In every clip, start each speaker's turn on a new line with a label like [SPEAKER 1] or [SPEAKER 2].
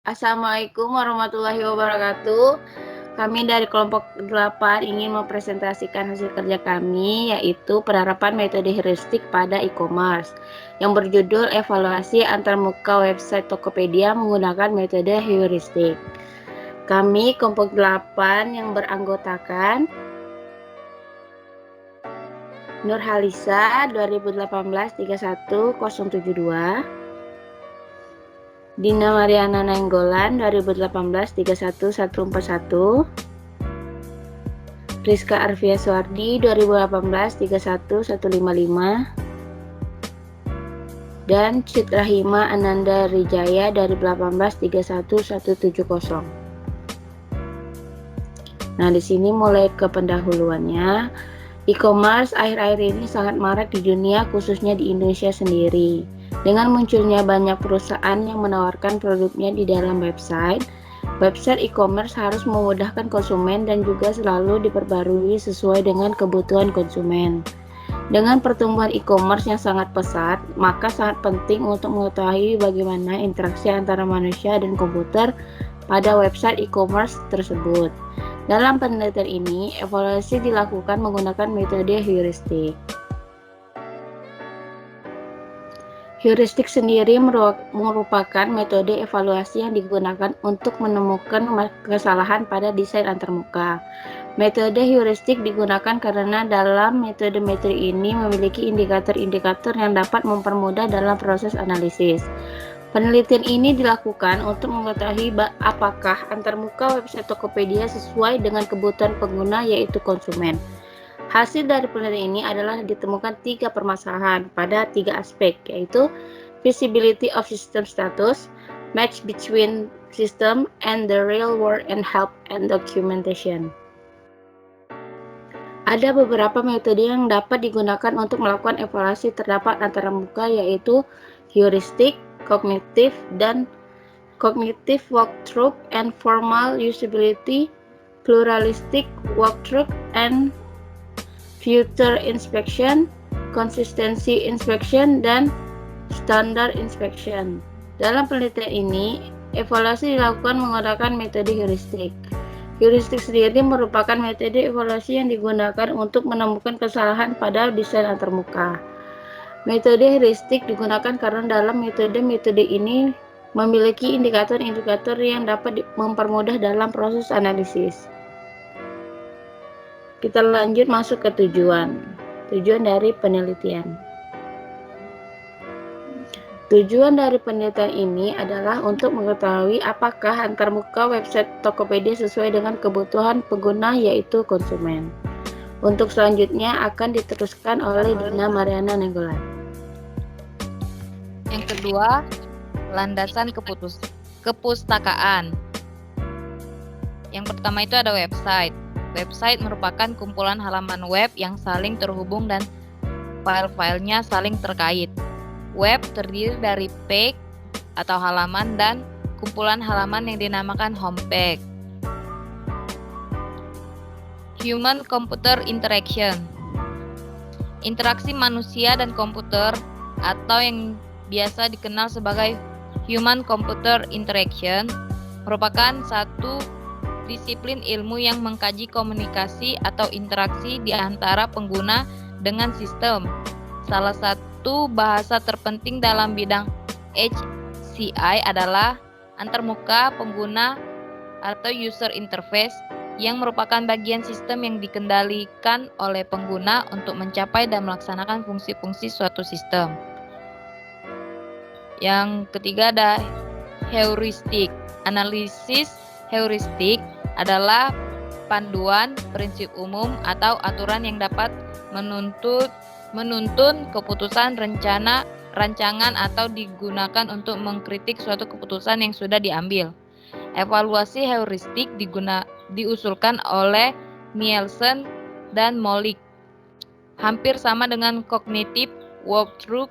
[SPEAKER 1] Assalamualaikum warahmatullahi wabarakatuh. Kami dari kelompok 8 ingin mempresentasikan hasil kerja kami, yaitu penerapan metode heuristik pada e-commerce yang berjudul evaluasi antarmuka website Tokopedia menggunakan metode heuristik. Kami kelompok 8 yang beranggotakan Nurhalisa 2018 31072, Dina Mariana Nainggolan 2018 31141, Rizka Arvia Suardi 2018 31155, dan Citrahima Ananda Rijaya dari 18 31170. Nah, di sini mulai ke pendahuluannya. E-commerce akhir-akhir ini sangat marak di dunia, khususnya di Indonesia sendiri. Dengan munculnya banyak perusahaan yang menawarkan produknya di dalam website e-commerce harus memudahkan konsumen dan juga selalu diperbarui sesuai dengan kebutuhan konsumen. Dengan pertumbuhan e-commerce yang sangat pesat, maka sangat penting untuk mengetahui bagaimana interaksi antara manusia dan komputer pada website e-commerce tersebut. Dalam penelitian ini, evaluasi dilakukan menggunakan metode heuristik. Heuristik sendiri merupakan metode evaluasi yang digunakan untuk menemukan kesalahan pada desain antarmuka. Metode heuristik digunakan karena dalam metode ini memiliki indikator-indikator yang dapat mempermudah dalam proses analisis. Penelitian ini dilakukan untuk mengetahui apakah antarmuka website Tokopedia sesuai dengan kebutuhan pengguna, yaitu konsumen. Hasil dari penelitian ini adalah ditemukan 3 permasalahan pada 3 aspek, yaitu visibility of system status, match between system and the real world, and help and documentation. Ada beberapa metode yang dapat digunakan untuk melakukan evaluasi terdapat antarmuka, yaitu heuristic, cognitive walkthrough, and formal usability, pluralistic walkthrough, and future inspection, consistency inspection, dan standard inspection. Dalam penelitian ini, evaluasi dilakukan menggunakan metode heuristik. Heuristik sendiri merupakan metode evaluasi yang digunakan untuk menemukan kesalahan pada desain antarmuka. Metode heuristik digunakan karena dalam metode ini memiliki indikator-indikator yang dapat mempermudah dalam proses analisis. Kita lanjut masuk ke tujuan dari penelitian. Tujuan dari penelitian ini adalah untuk mengetahui apakah antarmuka website Tokopedia sesuai dengan kebutuhan pengguna, yaitu konsumen. Untuk selanjutnya akan diteruskan oleh Dina Mariana Nainggolan.
[SPEAKER 2] Yang kedua, landasan kepustakaan. Yang pertama itu ada website. Website merupakan kumpulan halaman web yang saling terhubung dan file-filenya saling terkait. Web terdiri dari page atau halaman dan kumpulan halaman yang dinamakan homepage. Human-computer interaction. Interaksi manusia dan komputer atau yang biasa dikenal sebagai human-computer interaction merupakan satu disiplin ilmu yang mengkaji komunikasi atau interaksi di antara pengguna dengan sistem. Salah satu bahasa terpenting dalam bidang HCI adalah antarmuka pengguna atau user interface, yang merupakan bagian sistem yang dikendalikan oleh pengguna untuk mencapai dan melaksanakan fungsi-fungsi suatu sistem. Yang ketiga ada heuristik. Analisis heuristik adalah panduan, prinsip umum, atau aturan yang dapat menuntun keputusan rancangan atau digunakan untuk mengkritik suatu keputusan yang sudah diambil. Evaluasi heuristik diusulkan oleh Nielsen dan Molik. Hampir sama dengan cognitive walkthrough,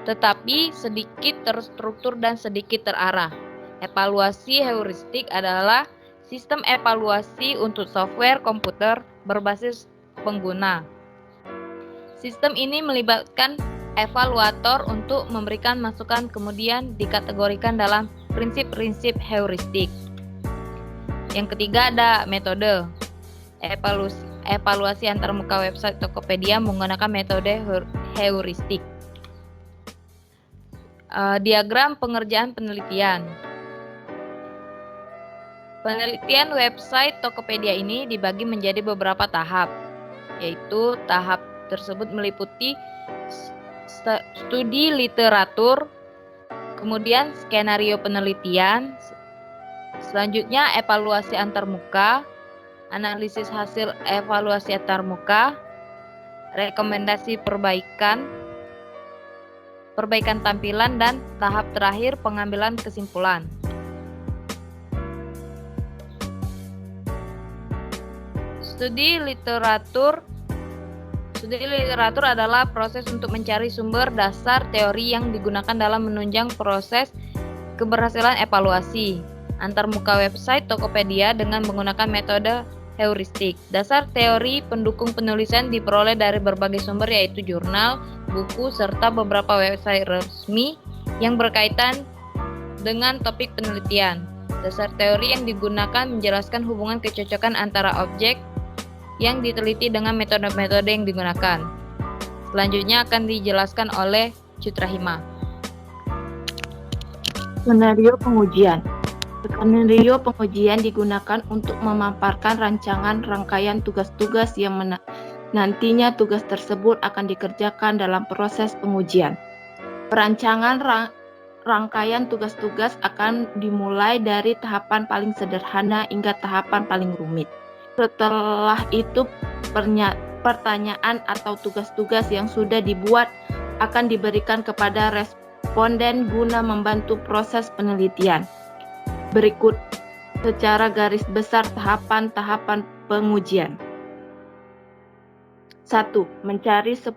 [SPEAKER 2] tetapi sedikit terstruktur dan sedikit terarah. Evaluasi heuristik adalah sistem evaluasi untuk software komputer berbasis pengguna. Sistem ini melibatkan evaluator untuk memberikan masukan, kemudian dikategorikan dalam prinsip-prinsip heuristik. Yang ketiga ada metode. Evaluasi antarmuka website Tokopedia menggunakan metode heuristik. Diagram pengerjaan penelitian. Penelitian website Tokopedia ini dibagi menjadi beberapa tahap, yaitu tahap tersebut meliputi studi literatur, kemudian skenario penelitian, selanjutnya evaluasi antarmuka, analisis hasil evaluasi antarmuka, rekomendasi perbaikan tampilan, dan tahap terakhir pengambilan kesimpulan. Studi literatur adalah proses untuk mencari sumber dasar teori yang digunakan dalam menunjang proses keberhasilan evaluasi antarmuka website Tokopedia dengan menggunakan metode heuristik. Dasar teori pendukung penulisan diperoleh dari berbagai sumber, yaitu jurnal, buku, serta beberapa website resmi yang berkaitan dengan topik penelitian. Dasar teori yang digunakan menjelaskan hubungan kecocokan antara objek yang diteliti dengan metode-metode yang digunakan. Selanjutnya akan dijelaskan oleh Cutrahima.
[SPEAKER 1] Skenario pengujian. Skenario pengujian digunakan untuk memaparkan rancangan rangkaian tugas-tugas yang nantinya tugas tersebut akan dikerjakan dalam proses pengujian. Perancangan rangkaian tugas-tugas akan dimulai dari tahapan paling sederhana hingga tahapan paling rumit. Setelah itu, pertanyaan atau tugas-tugas yang sudah dibuat akan diberikan kepada responden guna membantu proses penelitian. Berikut secara garis besar tahapan-tahapan pengujian. 1. Mencari 10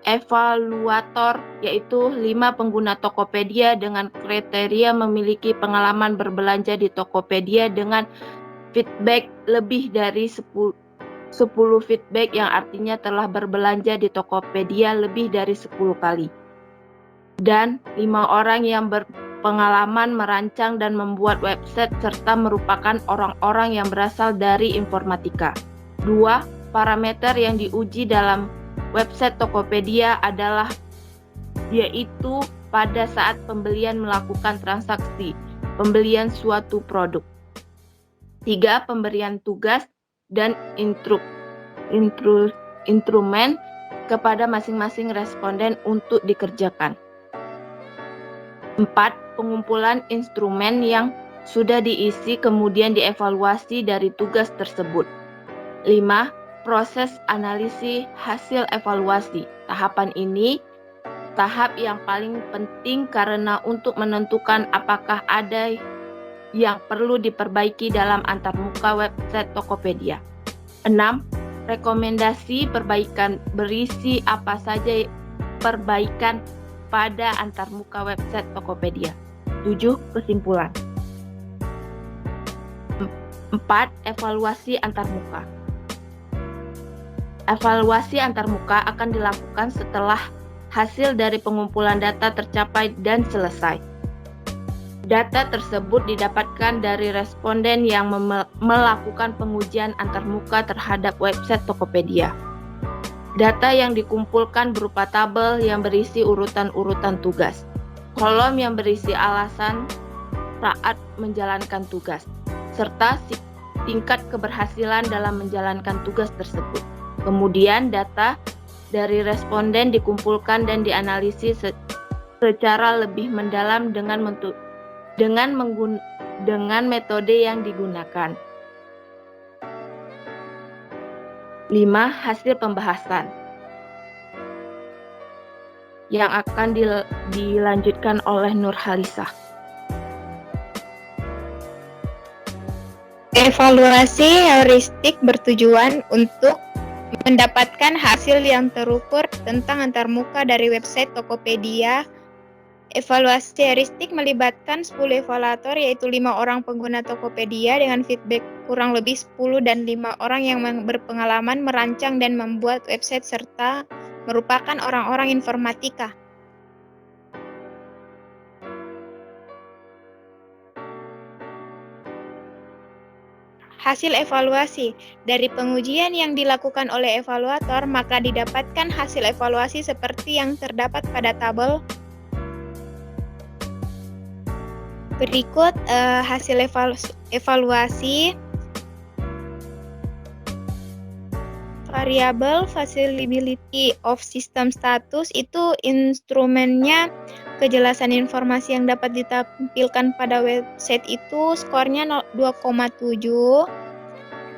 [SPEAKER 1] evaluator, yaitu 5 pengguna Tokopedia dengan kriteria memiliki pengalaman berbelanja di Tokopedia dengan feedback lebih dari 10 feedback, yang artinya telah berbelanja di Tokopedia lebih dari 10 kali. Dan 5 orang yang berpengalaman merancang dan membuat website serta merupakan orang-orang yang berasal dari informatika. 2. Parameter yang diuji dalam website Tokopedia adalah yaitu pada saat pembelian melakukan transaksi pembelian suatu produk. 3. Pemberian tugas dan instrumen kepada masing-masing responden untuk dikerjakan. 4. Pengumpulan instrumen yang sudah diisi kemudian dievaluasi dari tugas tersebut. 5. Proses analisis hasil evaluasi. Tahapan ini tahap yang paling penting karena untuk menentukan apakah ada yang perlu diperbaiki dalam antarmuka website Tokopedia. 6. Rekomendasi perbaikan berisi apa saja perbaikan pada antarmuka website Tokopedia. 7. Kesimpulan. 4. Evaluasi antarmuka. Evaluasi antarmuka akan dilakukan setelah hasil dari pengumpulan data tercapai dan selesai. Data tersebut didapatkan dari responden yang melakukan pengujian antarmuka terhadap website Tokopedia. Data yang dikumpulkan berupa tabel yang berisi urutan-urutan tugas, kolom yang berisi alasan saat menjalankan tugas, serta tingkat keberhasilan dalam menjalankan tugas tersebut. Kemudian data dari responden dikumpulkan dan dianalisis secara lebih mendalam dengan metode yang digunakan. 5. Hasil pembahasan yang akan dilanjutkan oleh Nurhalisah.
[SPEAKER 3] Evaluasi heuristik bertujuan untuk mendapatkan hasil yang terukur tentang antarmuka dari website Tokopedia. Evaluasi heuristik melibatkan 10 evaluator, yaitu 5 orang pengguna Tokopedia dengan feedback kurang lebih 10 dan 5 orang yang berpengalaman merancang dan membuat website serta merupakan orang-orang informatika. Hasil evaluasi. Dari pengujian yang dilakukan oleh evaluator, maka didapatkan hasil evaluasi seperti yang terdapat pada tabel berikut. Hasil evaluasi variabel Facility of System Status itu instrumennya kejelasan informasi yang dapat ditampilkan pada website itu skornya 2,7.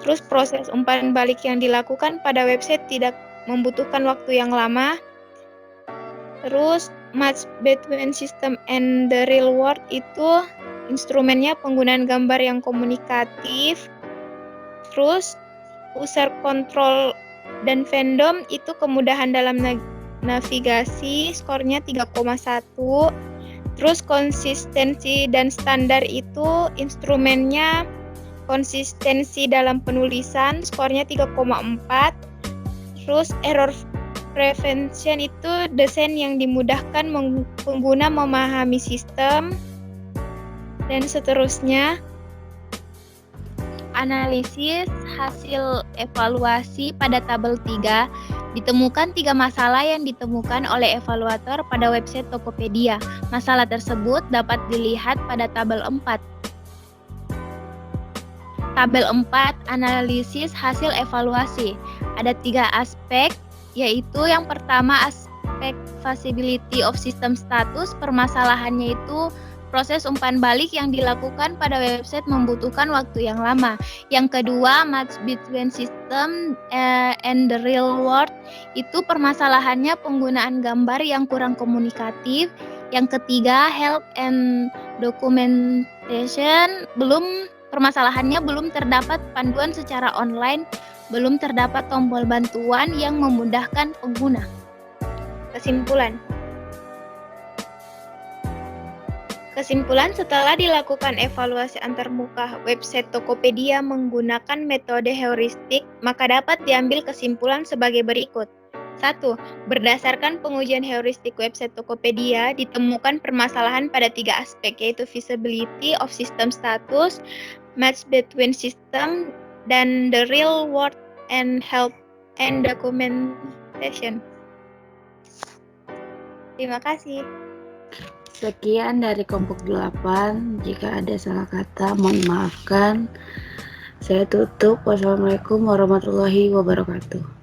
[SPEAKER 3] Terus proses umpan balik yang dilakukan pada website tidak membutuhkan waktu yang lama. Terus match between system and the real world itu instrumennya penggunaan gambar yang komunikatif. Terus user control dan fandom itu kemudahan dalam navigasi, skornya 3,1. Terus konsistensi dan standar itu instrumennya konsistensi dalam penulisan, skornya 3,4. Terus error prevention itu desain yang dimudahkan pengguna memahami sistem, dan seterusnya. Analisis hasil evaluasi pada tabel 3, ditemukan 3 masalah yang ditemukan oleh evaluator pada website Tokopedia. Masalah tersebut dapat dilihat pada tabel 4. Tabel 4, analisis hasil evaluasi. Ada 3 aspek, yaitu yang pertama aspek Facility of System Status. Permasalahannya itu proses umpan balik yang dilakukan pada website membutuhkan waktu yang lama. Yang kedua, match between system and the real world. Itu permasalahannya penggunaan gambar yang kurang komunikatif. Yang ketiga, help and documentation. Permasalahannya belum terdapat panduan secara online, belum terdapat tombol bantuan yang memudahkan pengguna. Kesimpulan, setelah dilakukan evaluasi antarmuka website Tokopedia menggunakan metode heuristik, maka dapat diambil kesimpulan sebagai berikut. 1. Berdasarkan pengujian heuristik website Tokopedia, ditemukan permasalahan pada 3 aspek, yaitu Visibility of System Status, Match between System, dan the real world and help and documentation. Terima kasih.
[SPEAKER 1] Sekian dari kelompok 8. Jika ada salah kata, mohon maafkan. Saya tutup. Wassalamualaikum warahmatullahi wabarakatuh.